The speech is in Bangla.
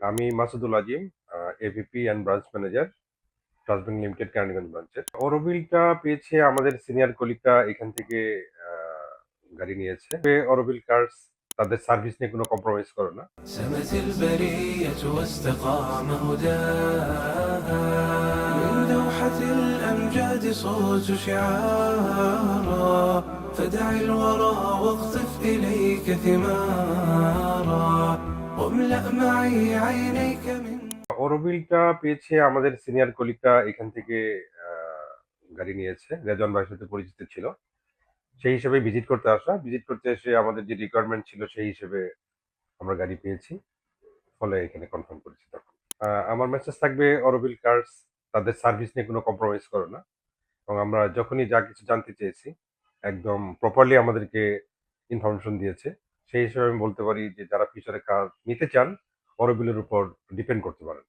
আমি Masudul Azim, AVP and branch manager, Trust Bank Limited Keraniganj ব্রাঞ্চের। অরবিলটা পেয়েছে আমাদের সিনিয়র কলিগরা এখান থেকে গাড়ি নিয়েছে। অরবিল কার্স তাদের সার্ভিস নিয়ে কোনো কম্প্রোমাইজ করে না। سمت البرية واستقام هداها من دوحة الأمجاد صوت شعارا فدع الورى واقطف إليك ثمارا واملأ معي عينيك من অরবিলটা পেয়েছে আমাদের সিনিয়র কলিগরা এখান থেকে গাড়ি নিয়েছে। রেজন ভাইয়ের সাথে পরিচিত ছিল, সেই হিসেবে ভিজিট করতে এসে আমাদের যে রিকোয়ারমেন্ট ছিল সেই হিসেবে আমরা গাড়ি পেয়েছি, ফলে এখানে কনফার্ম করেছি। তখন আমার মেসেজ থাকবে, অরবিল কার্স তাদের সার্ভিস নিয়ে কোনো কম্প্রোমাইজ করে না, এবং আমরা যখনই যা কিছু জানতে চেয়েছি একদম প্রপারলি আমাদেরকে ইনফরমেশন দিয়েছে। সেই হিসেবে আমি বলতে পারি যে যারা ফিউচারে কার নিতে চান অরবিলের উপর ডিপেন্ড করতে পারেন।